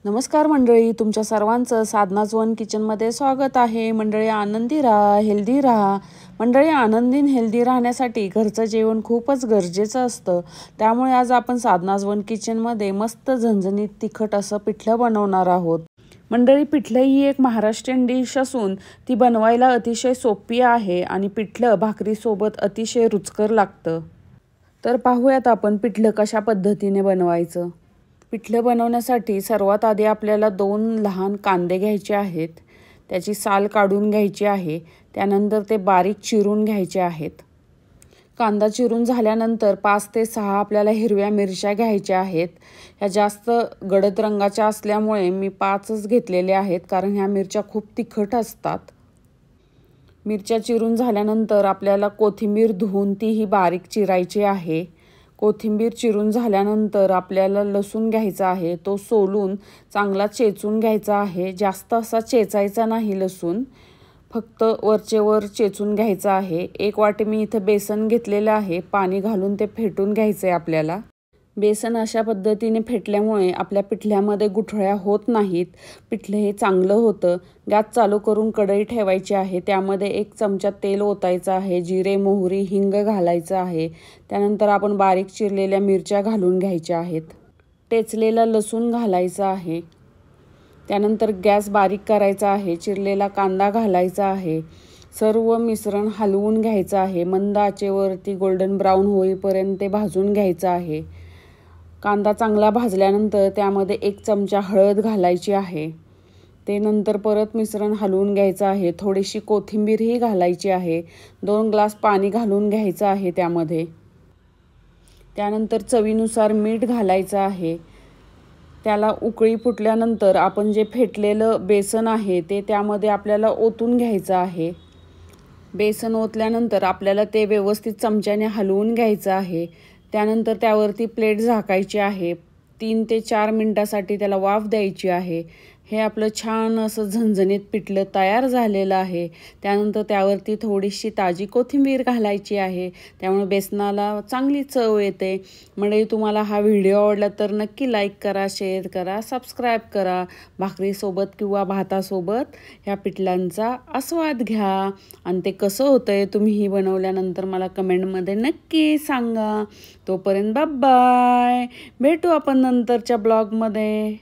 नमस्कार मंडळी, तुमच्या सर्वांचं साधनाज वन किचनमध्ये स्वागत आहे। मंडळी, आनंदी राहा, हेल्दी राहा। मंडळी, आनंदी हेल्दी राहण्यासाठी घरचं जेवण खूपच गरजेचं असतं। त्यामुळे आज आपण साधनाज वन किचनमध्ये मस्त झणझणीत तिखट असं पिठलं बनवणार आहोत। मंडळी, पिठलं ही एक महाराष्ट्रीयन डिश असून ती बनवायला अतिशय सोपी आहे आणि पिठलं भाकरीसोबत अतिशय रुचकर लागतं। तर पाहूयात आपण पिठलं कशा पद्धतीने बनवायचं। पिठलं बनवण्यासाठी सर्वात आधी आपल्याला 2 लहान कांदे घ्यायचे आहेत। त्याची साल काढून घ्यायची आहे। त्यानंतर ते बारीक चिरून घ्यायचे आहेत। कांदा चिरून झाल्यानंतर 5 ते 6 आपल्याला हिरव्या मिरच्या घ्यायच्या आहेत। ह्या जास्त गडद रंगाच्या असल्यामुळे मी 5च घेतलेले आहेत, कारण ह्या मिरच्या खूप तिखट असतात। मिरच्या चिरून झाल्यानंतर आपल्याला कोथिंबीर धुवून तीही बारीक चिरायची आहे। कोथिंबीर चिरून झाल्यानंतर आपल्याला लसूण घ्यायचा आहे, तो सोलून चांगला चेचून घ्यायचा आहे। जास्त असा चेचायचा नाही लसूण, फक्त वरचे वर चेचून घ्यायचा आहे। 1 वाटी मी इथे बेसन घेतलेलं आहे, पाणी घालून ते फेटून घ्यायचे आपल्याला। बेसन अशा पद्धतीने फेटल्यामुळे आपल्या पिठल्यामध्ये गुठळ्या होत नाहीत, पिठलं हे चांगलं होतं। गॅस चालू करून कढई ठेवायची आहे, त्यामध्ये 1 चमचा तेल ओतायचं आहे, जिरे, मोहरी, हिंग घालायचं आहे। त्यानंतर आपण बारीक चिरलेल्या मिरच्या घालून घ्यायच्या आहेत। टेचलेला लसूण घालायचा आहे। त्यानंतर गॅस बारीक करायचा आहे, चिरलेला कांदा घालायचा आहे। सर्व मिश्रण हलवून घ्यायचं आहे। मंद आचेवरती गोल्डन ब्राऊन होईपर्यंत ते भाजून घ्यायचं आहे। कांदा चांगला भाजल्यानंतर त्यामध्ये 1 चमचा हळद घालायची आहे। ते नंतर परत मिश्रण हलवून घ्यायचं आहे। थोडीशी कोथिंबीरही घालायची आहे। 2 ग्लास पाणी घालून घ्यायचं आहे त्यामध्ये। त्यानंतर चवीनुसार मीठ घालायचं आहे। त्याला उकळी फुटल्यानंतर आपण जे फेटलेलं बेसन आहे ते त्यामध्ये आपल्याला ओतून घ्यायचं आहे। बेसन ओतल्यानंतर आपल्याला ते व्यवस्थित चमच्याने हलवून घ्यायचं आहे। त्यानंतर त्यावरती प्लेट झाकायची आहे। 3 ते 4 मिनिटासाठी त्याला वाफ द्यायची आहे। हे आपलं छान असं झणझणीत पिठलं तयार झालेलं आहे। त्यानंतर त्यावरती थोडीशी ताजी कोथिंबीर घालायची आहे, त्यामुळे बेसनाला चांगली चव येते। म्हणजे तुम्हाला हा व्हिडिओ आवडला तर नक्की लाईक करा, शेअर करा, सबस्क्राईब करा। भाकरीसोबत किंवा भातासोबत ह्या पिठलांचा आस्वाद घ्या आणि ते कसं होतंय तुम्हीही बनवल्यानंतर मला कमेंटमध्ये नक्की सांगा। तोपर्यंत बाय बाय, भेटू आपण नंतरच्या ब्लॉगमध्ये।